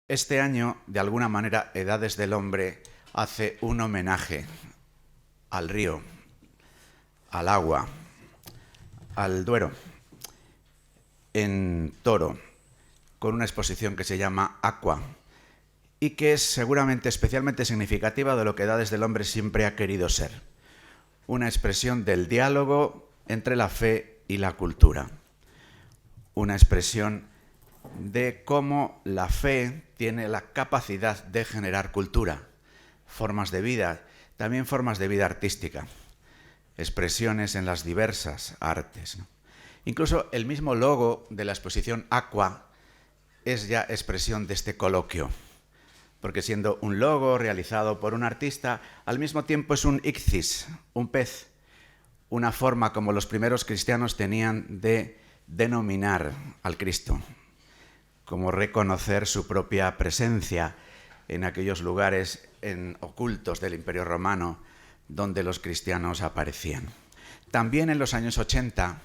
Este año, de alguna manera, Edades del Hombre hace un homenaje al río, al agua, al Duero, en Toro, con una exposición que se llama Aqua y que es seguramente especialmente significativa de lo que Edades del Hombre siempre ha querido ser, una expresión del diálogo entre la fe y la cultura, una expresión de cómo la fe tiene la capacidad de generar cultura, formas de vida, también formas de vida artística, expresiones en las diversas artes, ¿no? Incluso el mismo logo de la exposición Aqua es ya expresión de este coloquio, porque siendo un logo realizado por un artista, al mismo tiempo es un ichthys, un pez, una forma como los primeros cristianos tenían de denominar al Cristo, como reconocer su propia presencia en aquellos lugares ocultos del Imperio Romano donde los cristianos aparecían. También en los años 80,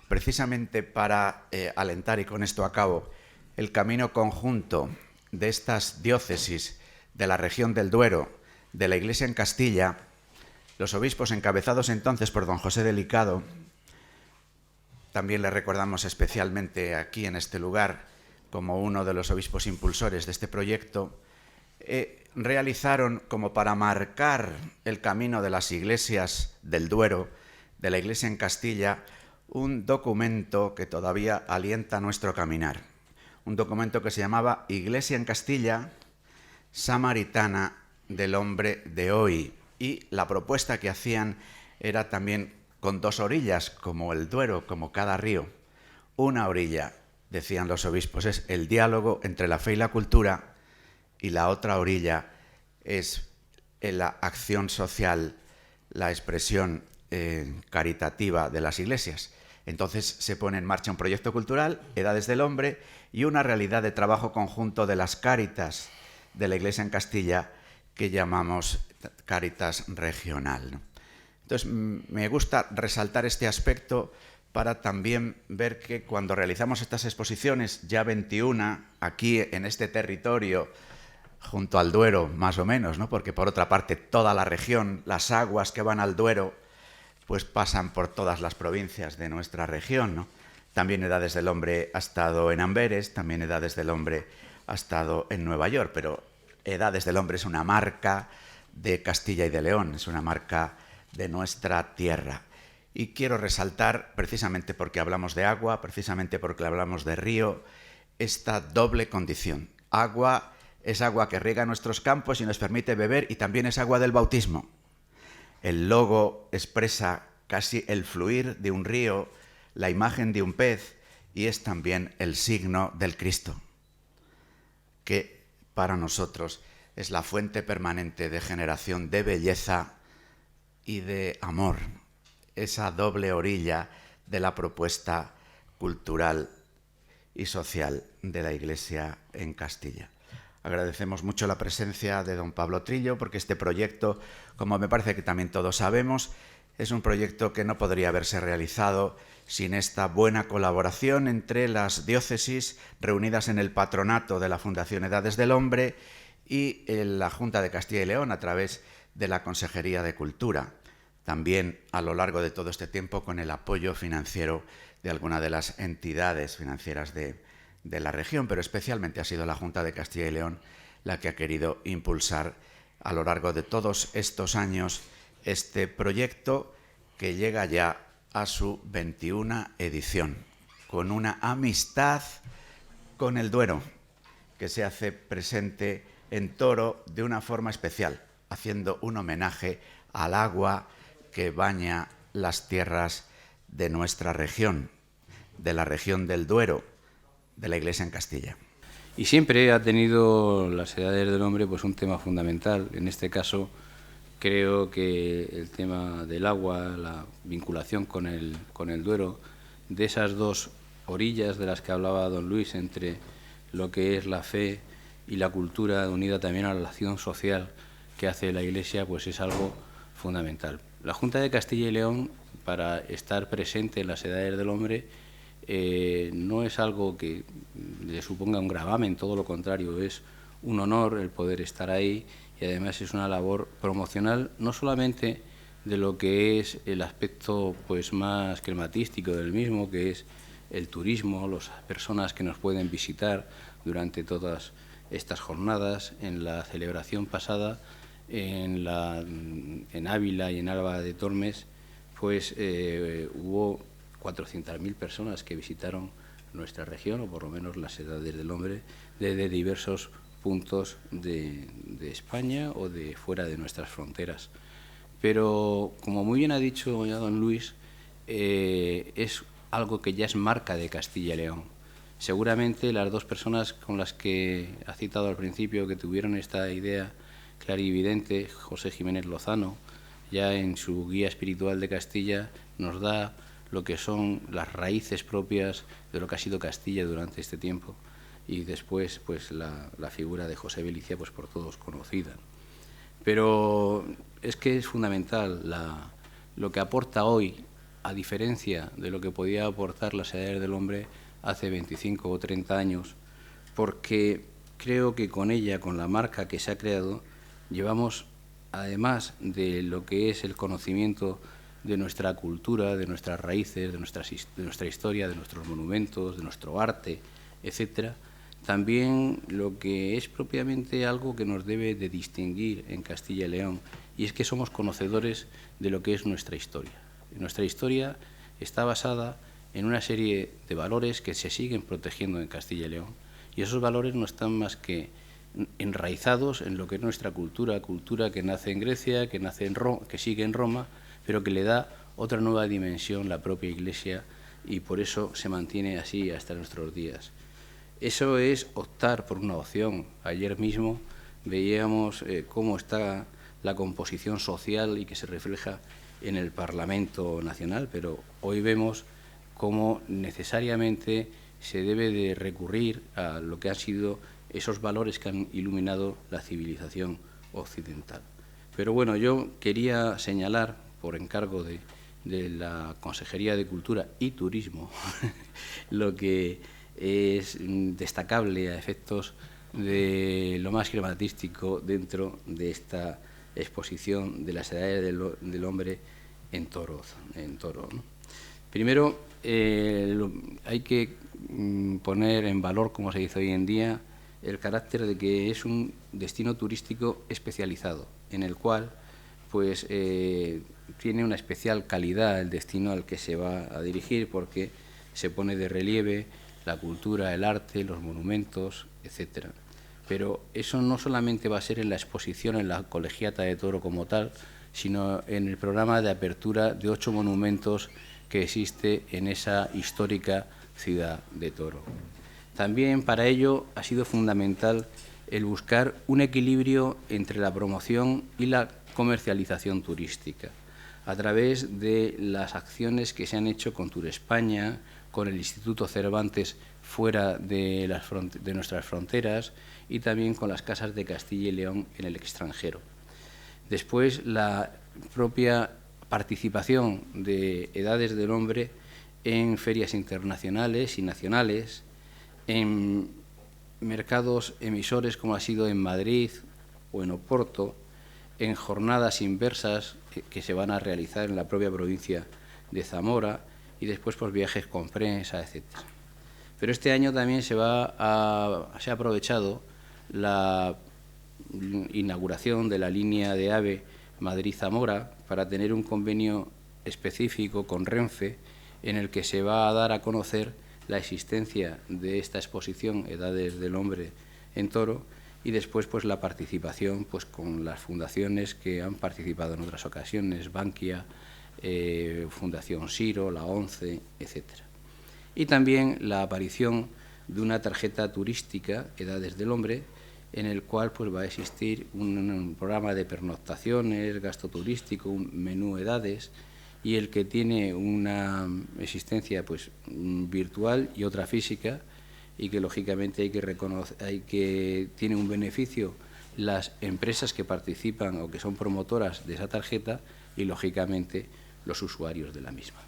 precisamente para alentar, y con esto acabo, el camino conjunto de estas diócesis de la región del Duero, de la Iglesia en Castilla, los obispos encabezados entonces por don José Delicado, también le recordamos especialmente aquí en este lugar como uno de los obispos impulsores de este proyecto, realizaron, como para marcar el camino de las iglesias del Duero, de la Iglesia en Castilla, un documento que todavía alienta nuestro caminar. Un documento que se llamaba Iglesia en Castilla, Samaritana del Hombre de Hoy. Y la propuesta que hacían era también con dos orillas, como el Duero, como cada río. Una orilla, decían los obispos, es el diálogo entre la fe y la cultura, y la otra orilla es la acción social, la expresión caritativa de las iglesias. Entonces se pone en marcha un proyecto cultural, Edades del Hombre, y una realidad de trabajo conjunto de las Cáritas de la Iglesia en Castilla, que llamamos Cáritas Regional, ¿no? Entonces me gusta resaltar este aspecto para también ver que cuando realizamos estas exposiciones, ya 21, aquí en este territorio, junto al Duero, más o menos, ¿no? Porque por otra parte toda la región, las aguas que van al Duero, pues pasan por todas las provincias de nuestra región, ¿no? También Edades del Hombre ha estado en Amberes, también Edades del Hombre ha estado en Nueva York, pero Edades del Hombre es una marca de Castilla y de León, es una marca de nuestra tierra. Y quiero resaltar, precisamente porque hablamos de agua, precisamente porque hablamos de río, esta doble condición. Agua es agua que riega nuestros campos y nos permite beber, y también es agua del bautismo. El logo expresa casi el fluir de un río, la imagen de un pez, y es también el signo del Cristo, que para nosotros es la fuente permanente de generación de belleza y de amor, esa doble orilla de la propuesta cultural y social de la Iglesia en Castilla. Agradecemos mucho la presencia de don Pablo Trillo, porque este proyecto, como me parece que también todos sabemos, es un proyecto que no podría haberse realizado sin esta buena colaboración entre las diócesis reunidas en el patronato de la Fundación Edades del Hombre y la Junta de Castilla y León a través de la Consejería de Cultura. También a lo largo de todo este tiempo con el apoyo financiero de alguna de las entidades financieras de la región, pero especialmente ha sido la Junta de Castilla y León la que ha querido impulsar a lo largo de todos estos años este proyecto, que llega ya a su 21 edición, con una amistad con el Duero, que se hace presente en Toro de una forma especial, haciendo un homenaje al agua que baña las tierras de nuestra región, de la región del Duero, de la Iglesia en Castilla. Y siempre ha tenido las Edades del Hombre pues un tema fundamental. En este caso creo que el tema del agua, la vinculación con el Duero, de esas dos orillas de las que hablaba don Luis, entre lo que es la fe y la cultura, unida también a la acción social que hace la Iglesia, pues es algo fundamental. La Junta de Castilla y León, para estar presente en las Edades del Hombre, no es algo que le suponga un gravamen, todo lo contrario, es un honor el poder estar ahí, y además es una labor promocional no solamente de lo que es el aspecto pues más crematístico del mismo, que es el turismo, las personas que nos pueden visitar durante todas estas jornadas. En la celebración pasada en Ávila y en Alba de Tormes, pues hubo 400.000 personas que visitaron nuestra región, o por lo menos las Edades del Hombre, desde diversos puntos de España o de fuera de nuestras fronteras. Pero, como muy bien ha dicho ya don Luis, es algo que ya es marca de Castilla y León. Seguramente las dos personas con las que ha citado al principio, que tuvieron esta idea clarividente, José Jiménez Lozano, ya en su Guía Espiritual de Castilla, nos da lo que son las raíces propias de lo que ha sido Castilla durante este tiempo, y después pues la figura de José Belicia, pues por todos conocida. Pero es que es fundamental lo que aporta hoy, a diferencia de lo que podía aportar las Edades del Hombre hace 25 o 30 años, porque creo que con ella, con la marca que se ha creado, llevamos, además de lo que es el conocimiento de nuestra cultura, de nuestras raíces, de nuestra historia, de nuestros monumentos, de nuestro arte, etcétera, también lo que es propiamente algo que nos debe de distinguir en Castilla y León, y es que somos conocedores de lo que es nuestra historia. Nuestra historia está basada en una serie de valores que se siguen protegiendo en Castilla y León, y esos valores no están más que enraizados en lo que es nuestra cultura que nace en Grecia, que nace en Roma, que sigue en Roma, pero que le da otra nueva dimensión la propia Iglesia, y por eso se mantiene así hasta nuestros días. Eso es optar por una opción. Ayer mismo veíamos cómo está la composición social y que se refleja en el Parlamento Nacional, pero hoy vemos cómo necesariamente se debe de recurrir a lo que han sido esos valores que han iluminado la civilización occidental. Pero bueno, yo quería señalar, por encargo de la Consejería de Cultura y Turismo, lo que es destacable a efectos de lo más crematístico dentro de esta exposición de las Edades del Hombre en Toro, ¿no? Primero, hay que poner en valor, como se dice hoy en día, el carácter de que es un destino turístico especializado, en el cual pues tiene una especial calidad el destino al que se va a dirigir, porque se pone de relieve la cultura, el arte, los monumentos, etcétera. Pero eso no solamente va a ser en la exposición en la Colegiata de Toro como tal, sino en el programa de apertura de 8 monumentos que existe en esa histórica ciudad de Toro. También para ello ha sido fundamental el buscar un equilibrio entre la promoción y la comercialización turística, a través de las acciones que se han hecho con Tour España, con el Instituto Cervantes fuera de nuestras fronteras, y también con las casas de Castilla y León en el extranjero. Después, la propia participación de Edades del Hombre en ferias internacionales y nacionales, en mercados emisores como ha sido en Madrid o en Oporto, en jornadas inversas que se van a realizar en la propia provincia de Zamora, y después pues viajes con prensa, etc. Pero este año también se ha aprovechado la inauguración de la línea de AVE Madrid-Zamora para tener un convenio específico con Renfe, en el que se va a dar a conocer la existencia de esta exposición Edades del Hombre en Toro, y después pues la participación pues con las fundaciones que han participado en otras ocasiones, Bankia, Fundación Siro, la ONCE, etcétera. Y también la aparición de una tarjeta turística, Edades del Hombre, en el cual pues va a existir un programa de pernoctaciones, gasto turístico, un menú Edades, y el que tiene una existencia pues virtual y otra física, y que lógicamente tiene un beneficio las empresas que participan o que son promotoras de esa tarjeta, y lógicamente los usuarios de la misma.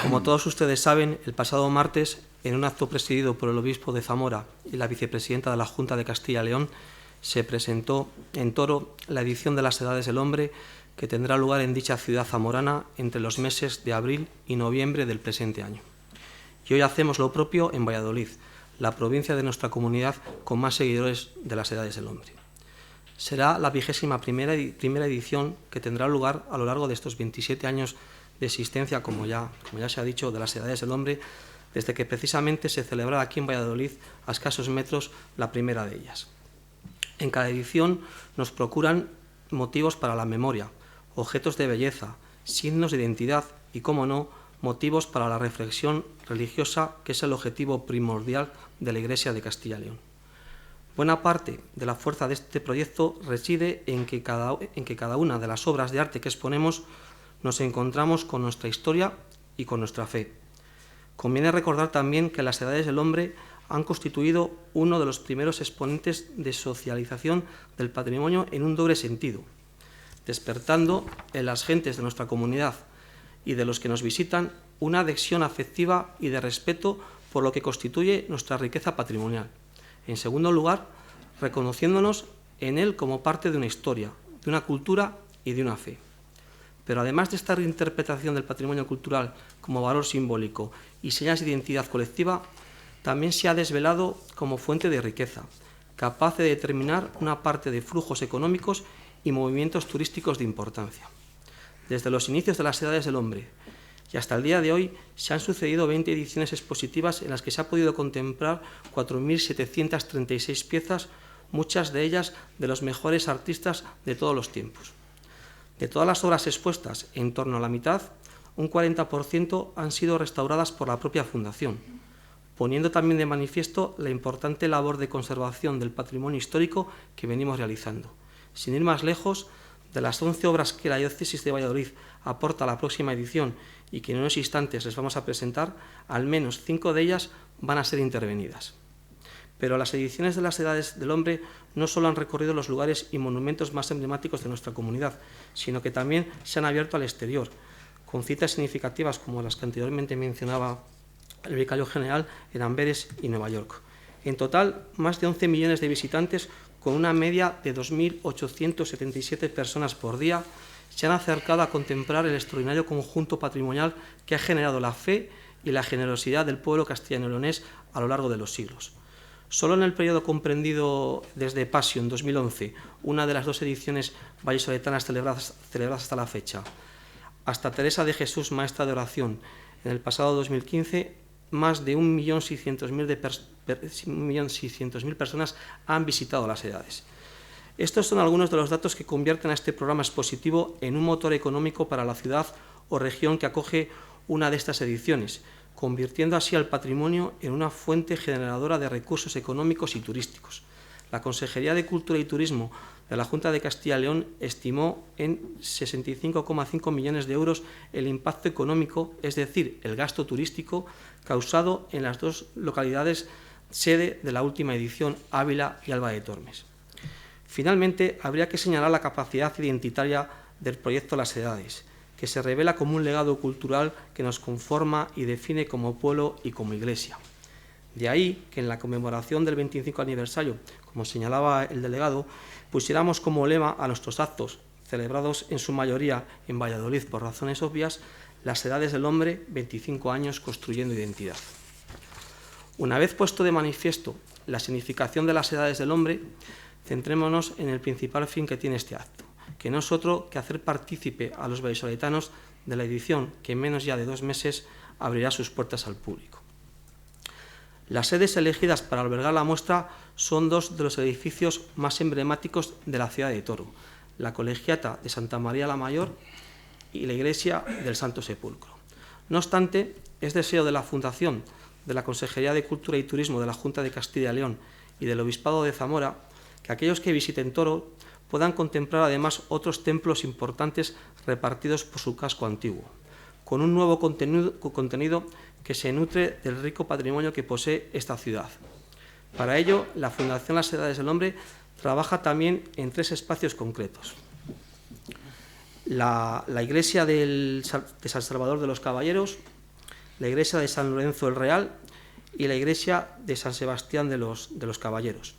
Como todos ustedes saben, el pasado martes en un acto presidido por el obispo de Zamora y la vicepresidenta de la Junta de Castilla y León, se presentó en Toro la edición de las Edades del Hombre, que tendrá lugar en dicha ciudad zamorana entre los meses de abril y noviembre del presente año. Y hoy hacemos lo propio en Valladolid, la provincia de nuestra comunidad con más seguidores de las Edades del Hombre. Será la 21ª edición que tendrá lugar a lo largo de estos 27 años de existencia, como ya se ha dicho, de las Edades del Hombre, desde que precisamente se celebrara aquí en Valladolid, a escasos metros, la primera de ellas. En cada edición nos procuran motivos para la memoria, objetos de belleza, signos de identidad y, cómo no, motivos para la reflexión religiosa, que es el objetivo primordial de la Iglesia de Castilla y León. Buena parte de la fuerza de este proyecto reside en que cada una de las obras de arte que exponemos nos encontramos con nuestra historia y con nuestra fe. Conviene recordar también que las Edades del Hombre han constituido uno de los primeros exponentes de socialización del patrimonio en un doble sentido, despertando en las gentes de nuestra comunidad y de los que nos visitan una adhesión afectiva y de respeto por lo que constituye nuestra riqueza patrimonial. En segundo lugar, reconociéndonos en él como parte de una historia, de una cultura y de una fe. Pero además de esta reinterpretación del patrimonio cultural como valor simbólico y señas de identidad colectiva, también se ha desvelado como fuente de riqueza, capaz de determinar una parte de flujos económicos y movimientos turísticos de importancia. Desde los inicios de las Edades del Hombre y hasta el día de hoy se han sucedido 20 ediciones expositivas en las que se ha podido contemplar 4.736 piezas, muchas de ellas de los mejores artistas de todos los tiempos. De todas las obras expuestas, en torno a la mitad, un 40% han sido restauradas por la propia Fundación, poniendo también de manifiesto la importante labor de conservación del patrimonio histórico que venimos realizando. Sin ir más lejos, de las 11 obras que la Diócesis de Valladolid aporta a la próxima edición y que en unos instantes les vamos a presentar, al menos 5 de ellas van a ser intervenidas. Pero las ediciones de las Edades del Hombre no solo han recorrido los lugares y monumentos más emblemáticos de nuestra comunidad, sino que también se han abierto al exterior, con citas significativas como las que anteriormente mencionaba el vicario general en Amberes y Nueva York. En total, más de 11 millones de visitantes, con una media de 2.877 personas por día, se han acercado a contemplar el extraordinario conjunto patrimonial que ha generado la fe y la generosidad del pueblo castellano-leonés a lo largo de los siglos. Solo en el periodo comprendido desde Pasio en 2011, una de las 2 ediciones vallisoletanas celebradas hasta la fecha, hasta Teresa de Jesús, maestra de oración, en el pasado 2015, más de 1.600.000 personas han visitado las Edades. Estos son algunos de los datos que convierten a este programa expositivo en un motor económico para la ciudad o región que acoge una de estas ediciones, convirtiendo así al patrimonio en una fuente generadora de recursos económicos y turísticos. La Consejería de Cultura y Turismo de la Junta de Castilla y León estimó en 65,5 millones de euros el impacto económico, es decir, el gasto turístico causado en las 2 localidades sede de la última edición, Ávila y Alba de Tormes. Finalmente, habría que señalar la capacidad identitaria del proyecto Las Edades, que se revela como un legado cultural que nos conforma y define como pueblo y como Iglesia. De ahí que en la conmemoración del 25 aniversario, como señalaba el delegado, pusiéramos como lema a nuestros actos, celebrados en su mayoría en Valladolid por razones obvias, Las Edades del Hombre, 25 años construyendo identidad. Una vez puesto de manifiesto la significación de las Edades del Hombre, centrémonos en el principal fin que tiene este acto, que no es otro que hacer partícipe a los vallisoletanos de la edición que en menos ya de 2 meses abrirá sus puertas al público. Las sedes elegidas para albergar la muestra son 2 de los edificios más emblemáticos de la ciudad de Toro, la Colegiata de Santa María la Mayor y la Iglesia del Santo Sepulcro. No obstante, es deseo de la Fundación, de la Consejería de Cultura y Turismo de la Junta de Castilla y León y del Obispado de Zamora que aquellos que visiten Toro puedan contemplar además otros templos importantes repartidos por su casco antiguo, con un nuevo contenido que se nutre del rico patrimonio que posee esta ciudad. Para ello, la Fundación Las Edades del Hombre trabaja también en 3 espacios concretos. La iglesia de San Salvador de los Caballeros, la iglesia de San Lorenzo el Real y la iglesia de San Sebastián de los Caballeros.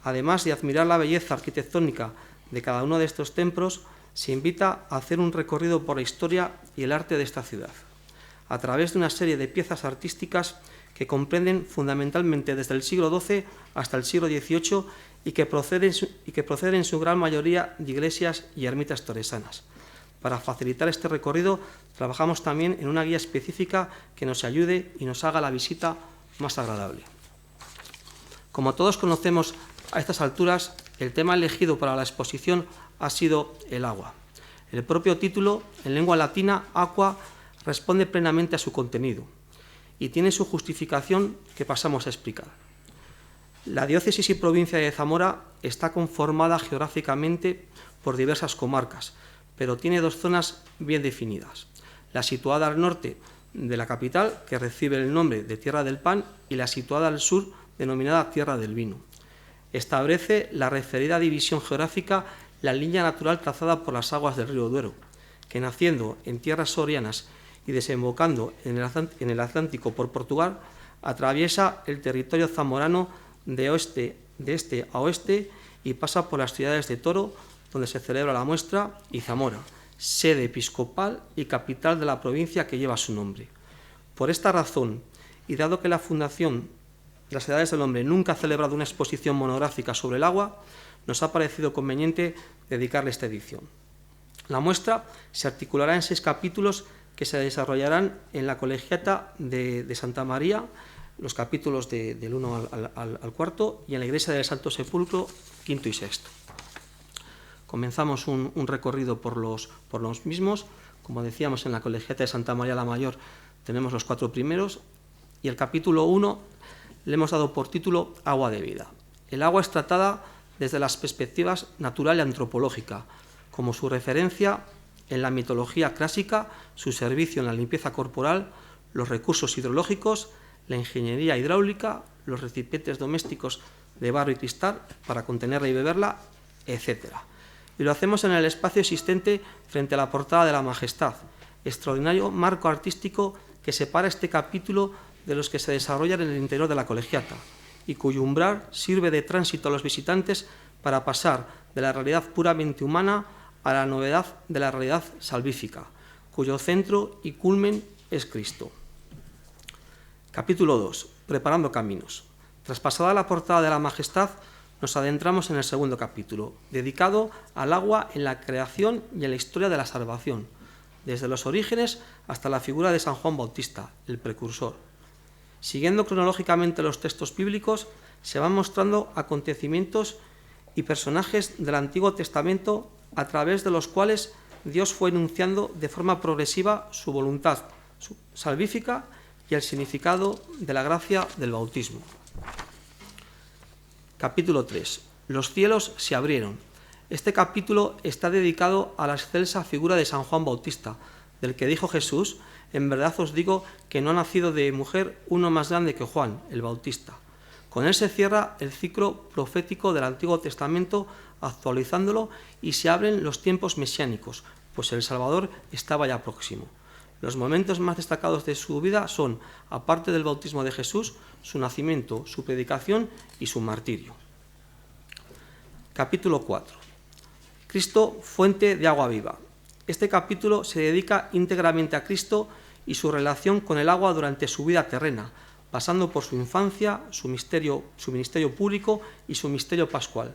Además de admirar la belleza arquitectónica de cada uno de estos templos, se invita a hacer un recorrido por la historia y el arte de esta ciudad, a través de una serie de piezas artísticas que comprenden fundamentalmente desde el siglo XII hasta el siglo XVIII y que proceden en su gran mayoría de iglesias y ermitas toresanas. Para facilitar este recorrido, trabajamos también en una guía específica que nos ayude y nos haga la visita más agradable. Como todos conocemos a estas alturas, el tema elegido para la exposición ha sido el agua. El propio título, en lengua latina, aqua, responde plenamente a su contenido y tiene su justificación que pasamos a explicar. La diócesis y provincia de Zamora está conformada geográficamente por diversas comarcas, pero tiene dos zonas bien definidas: la situada al norte de la capital, que recibe el nombre de Tierra del Pan, y la situada al sur, denominada Tierra del Vino. Establece la referida división geográfica la línea natural trazada por las aguas del río Duero, que naciendo en tierras sorianas y desembocando en el Atlántico por Portugal, atraviesa el territorio zamorano de este a oeste y pasa por las ciudades de Toro, donde se celebra la muestra, y Zamora, sede episcopal y capital de la provincia que lleva su nombre. Por esta razón, y dado que la Fundación de las Edades del Hombre nunca ha celebrado una exposición monográfica sobre el agua, nos ha parecido conveniente dedicarle esta edición. La muestra se articulará en 6 capítulos que se desarrollarán en la colegiata de Santa María, los capítulos del 1 al 4, y en la iglesia del Santo Sepulcro, 5 y 6. Comenzamos un recorrido por los mismos. Como decíamos, en la colegiata de Santa María la Mayor tenemos los 4 primeros, y el capítulo 1 le hemos dado por título Agua de vida. El agua es tratada desde las perspectivas natural y antropológica, como su referencia en la mitología clásica, su servicio en la limpieza corporal, los recursos hidrológicos, la ingeniería hidráulica, los recipientes domésticos de barro y cristal para contenerla y beberla, etc. Y lo hacemos en el espacio existente frente a la portada de la Majestad, extraordinario marco artístico que separa este capítulo de los que se desarrollan en el interior de la colegiata y cuyo umbral sirve de tránsito a los visitantes para pasar de la realidad puramente humana a la novedad de la realidad salvífica, cuyo centro y culmen es Cristo. Capítulo 2. Preparando caminos. Tras pasada la portada de la Majestad, nos adentramos en el segundo capítulo, dedicado al agua en la creación y en la historia de la salvación, desde los orígenes hasta la figura de San Juan Bautista, el precursor. Siguiendo cronológicamente los textos bíblicos, se van mostrando acontecimientos y personajes del Antiguo Testamento a través de los cuales Dios fue enunciando de forma progresiva su voluntad salvífica y el significado de la gracia del bautismo. Capítulo 3. Los cielos se abrieron. Este capítulo está dedicado a la excelsa figura de San Juan Bautista, del que dijo Jesús: en verdad os digo que no ha nacido de mujer uno más grande que Juan, el Bautista. Con él se cierra el ciclo profético del Antiguo Testamento, actualizándolo, y se abren los tiempos mesiánicos, pues el Salvador estaba ya próximo. Los momentos más destacados de su vida son, aparte del bautismo de Jesús, su nacimiento, su predicación y su martirio. Capítulo 4. Cristo, fuente de agua viva. Este capítulo se dedica íntegramente a Cristo y su relación con el agua durante su vida terrena, pasando por su infancia, su ministerio público y su misterio pascual.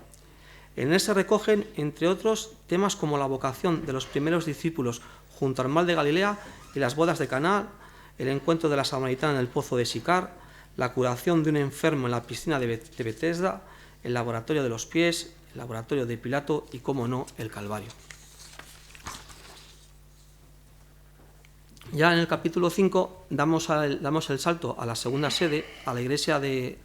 En él se recogen, entre otros, temas como la vocación de los primeros discípulos junto al mar de Galilea y las bodas de Caná, el encuentro de la samaritana en el pozo de Sicar, la curación de un enfermo en la piscina de Betesda, el laboratorio de los pies, el laboratorio de Pilato y, cómo no, el Calvario. Ya en el capítulo 5 damos el salto a la segunda sede, a la iglesia del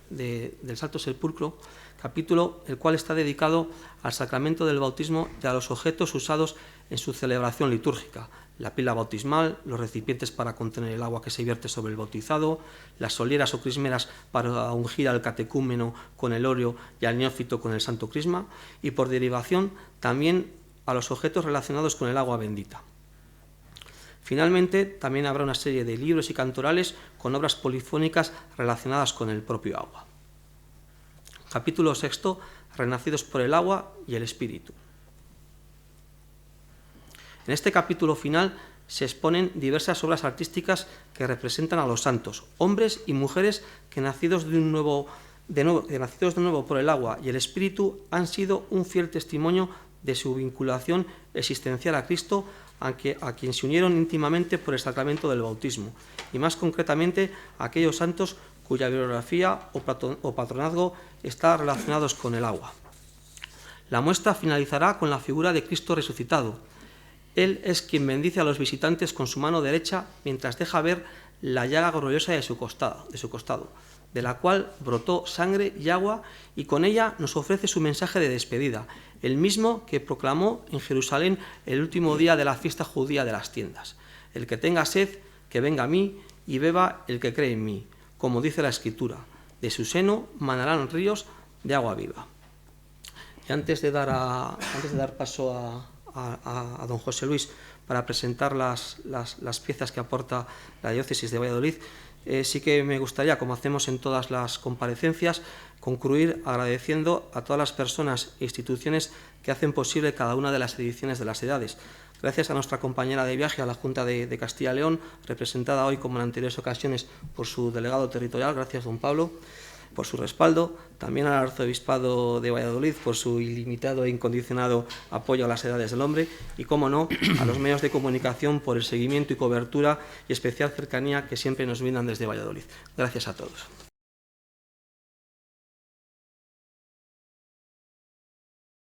Santo Sepulcro, capítulo el cual está dedicado al sacramento del bautismo y a los objetos usados en su celebración litúrgica: la pila bautismal, los recipientes para contener el agua que se vierte sobre el bautizado, las solieras o crismeras para ungir al catecúmeno con el óleo y al neófito con el santo crisma, y por derivación también a los objetos relacionados con el agua bendita. Finalmente, también habrá una serie de libros y cantorales con obras polifónicas relacionadas con el propio agua. Capítulo 6. Renacidos por el agua y el Espíritu. En este capítulo final se exponen diversas obras artísticas que representan a los santos, hombres y mujeres que nacidos de nuevo por el agua y el Espíritu han sido un fiel testimonio de su vinculación existencial a Cristo, a quien se unieron íntimamente por el sacramento del bautismo, y más concretamente a aquellos santos cuya biografía o patronazgo está relacionados con el agua. La muestra finalizará con la figura de Cristo resucitado. Él es quien bendice a los visitantes con su mano derecha mientras deja ver la llaga gloriosa de su costado, de la cual brotó sangre y agua, y con ella nos ofrece su mensaje de despedida, el mismo que proclamó en Jerusalén el último día de la fiesta judía de las tiendas. El que tenga sed, que venga a mí, y beba el que cree en mí. Como dice la Escritura, de su seno manarán ríos de agua viva. Y antes de dar paso a don José Luis para presentar las piezas que aporta la diócesis de Valladolid, sí que me gustaría, como hacemos en todas las comparecencias, concluir agradeciendo a todas las personas e instituciones que hacen posible cada una de las ediciones de las edades. Gracias a nuestra compañera de viaje, a la Junta de Castilla y León, representada hoy, como en anteriores ocasiones, por su delegado territorial, gracias don Pablo, por su respaldo, también al Arzobispado de Valladolid por su ilimitado e incondicionado apoyo a las edades del hombre y, cómo no, a los medios de comunicación por el seguimiento y cobertura y especial cercanía que siempre nos brindan desde Valladolid. Gracias a todos.